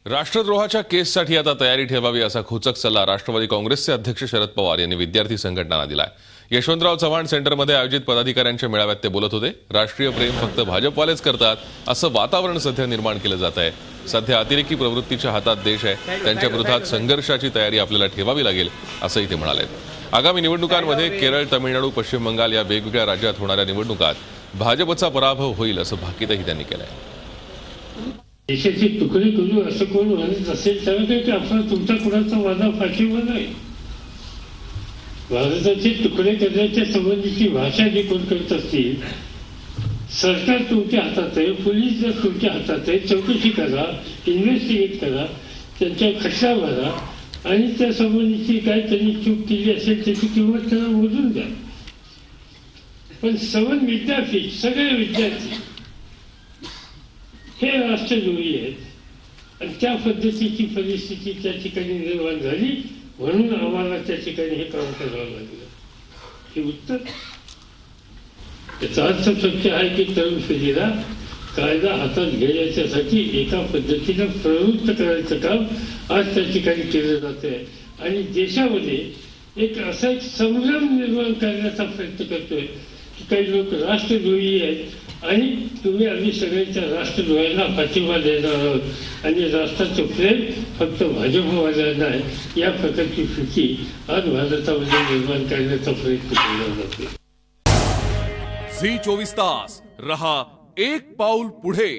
राष्ट्रद्रोहाच्या केससाठी आता तयारी ठेवावी असा खोचक सल्ला राष्ट्रवादी काँग्रेसचे अध्यक्ष शरद पवार यांनी विद्यार्थी संघटनांना दिलाय। यशवंतराव चव्हाण सेंटरमध्ये आयोजित पदाधिकाऱ्यांच्या मेळाव्यात ते बोलत होते। राष्ट्रीय प्रेम फक्त भाजपवालेच करतात असं वातावरण सध्या निर्माण केलं जात आहे। सध्या अतिरेकी प्रवृत्तीच्या हातात देश आहे, त्यांच्या विरोधात संघर्षाची तयारी आपल्याला ठेवावी लागेल असंही ते म्हणाले। आगामी निवडणुकांमध्ये केरळ, तामिळनाडू, पश्चिम बंगाल या वेगवेगळ्या राज्यात होणाऱ्या निवडणुकात भाजपचा पराभव होईल असं भाकीतही त्यांनी केलंय। देशाची तुकडी करू असं कोण म्हणत असेल तर आपण तुमचा कुणाचा वादा फाशीवर नाही। भारताचे तुकडे करण्याच्या संबंधीची भाषा जी कोण करत असतील, सरकार तुमच्या हातात आहे, पोलीस जर तुमच्या हातात आहे, चौकशी करा, इन्व्हेस्टिगेट करा, त्यांच्या खटला भरा आणि त्या संबंधीची काय त्यांनी चूक केली असेल त्याची किंमत त्यांना मोजून द्या। पण सवन विद्यापीठ सगळे विद्यार्थी हे राष्ट्रद्रोही आहेत आणि त्या पद्धतीची परिस्थिती त्या ठिकाणी निर्माण झाली म्हणून आम्हाला त्या ठिकाणी हे काम करावं लागलं। हे उत्तर याचा अर्थ सत्य आहे की तरुण पिढीला कायदा हातात घेण्यासाठी एका पद्धतीनं प्रवृत्त करायचं काम आज त्या ठिकाणी केलं जात आहे आणि देशामध्ये एक असा एक संभ्रम निर्माण करण्याचा प्रयत्न करतोय की काही लोक राष्ट्रद्रोही आहेत आणि तुम्ही आम्ही सगळ्यांच्या राष्ट्रद्रोहांना पाठिंबा देणार आहोत आणि राष्ट्राचं प्रेम फक्त भाजपवाल्यांना आहे या प्रकारची स्थिती आज भारतामध्ये निर्माण करण्याचा प्रयत्न केला जातो। झी 24 तास रहा एक पाऊल पुढे।